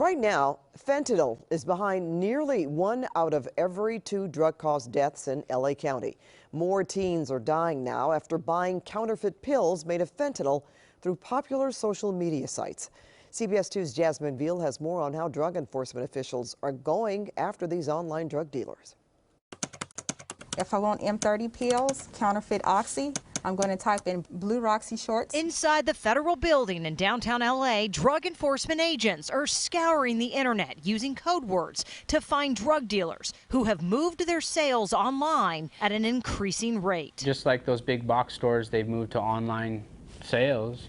Right now, fentanyl is behind nearly 1 out of every 2 drug-caused deaths in LA County. More teens are dying now after buying counterfeit pills made of fentanyl through popular social media sites. CBS 2's Jasmine Veal has more on how drug enforcement officials are going after these online drug dealers. If I want M30 pills, counterfeit Oxy, I'm going to type in blue Roxy shorts. Inside the federal building in downtown LA, drug enforcement agents are scouring the internet using code words to find drug dealers who have moved their sales online at an increasing rate. Just like those big box stores, they've moved to online sales,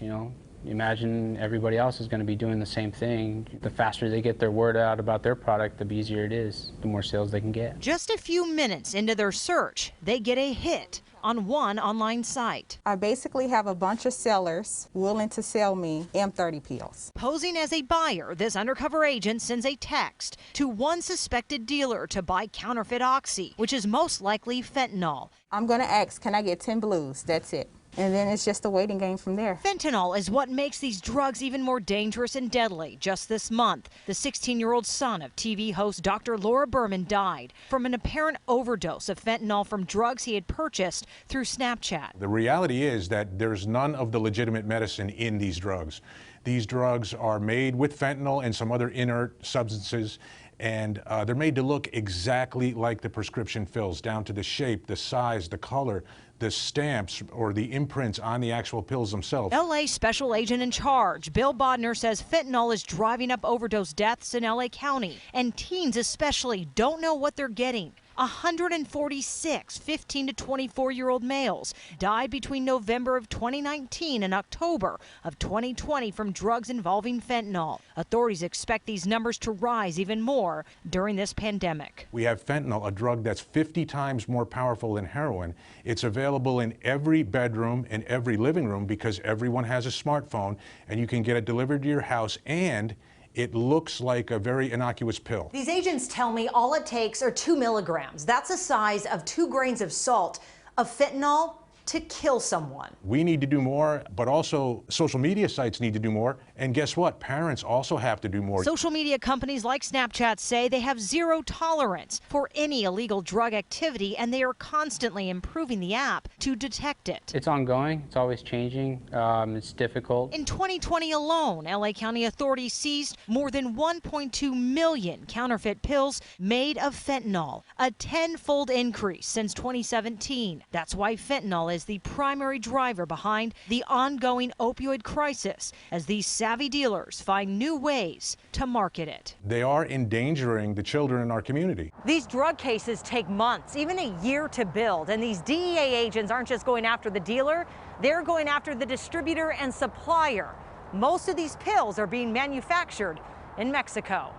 Imagine everybody else is going to be doing the same thing. The faster they get their word out about their product, the easier it is, the more sales they can get. Just a few minutes into their search, they get a hit on one online site. I basically have a bunch of sellers willing to sell me M30 pills. Posing as a buyer, this undercover agent sends a text to one suspected dealer to buy counterfeit Oxy, which is most likely fentanyl. I'm going to ask, can I get 10 blues? That's it. And then it's just a waiting game from there. Fentanyl is what makes these drugs even more dangerous and deadly. Just this month, the 16-year-old son of TV host Dr. Laura Berman died from an apparent overdose of fentanyl from drugs he had purchased through Snapchat. The reality is that there's none of the legitimate medicine in these drugs. These drugs are made with fentanyl and some other inert substances, and they're made to look exactly like the prescription fills, down to the shape, the size, the color, the stamps or the imprints on the actual pills themselves. LA special agent in charge, Bill Bodner, says fentanyl is driving up overdose deaths in LA County, and teens especially don't know what they're getting. 146 15 to 24-year-old males died between November of 2019 and October of 2020 from drugs involving fentanyl. Authorities expect these numbers to rise even more during this pandemic. We have fentanyl, a drug that's 50 times more powerful than heroin. It's available in every bedroom and every living room because everyone has a smartphone, and you can get it delivered to your house, and it looks like a very innocuous pill. These agents tell me all it takes are 2 milligrams. That's the size of 2 grains of salt of fentanyl to kill someone. We need to do more, but also social media sites need to do more. And guess what? Parents also have to do more. Social media companies like Snapchat say they have zero tolerance for any illegal drug activity, and they are constantly improving the app to detect it. It's ongoing. It's always changing. It's difficult. In 2020 alone, LA County authorities seized more than 1.2 million counterfeit pills made of fentanyl, a 10-fold increase since 2017. That's why fentanyl is the primary driver behind the ongoing opioid crisis, as these savvy dealers find new ways to market it. They are endangering the children in our community. These drug cases take months, even a year to build, and these DEA agents aren't just going after the dealer, they're going after the distributor and supplier. Most of these pills are being manufactured in Mexico.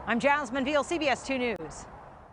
I'm Jasmine Veal, CBS 2 News.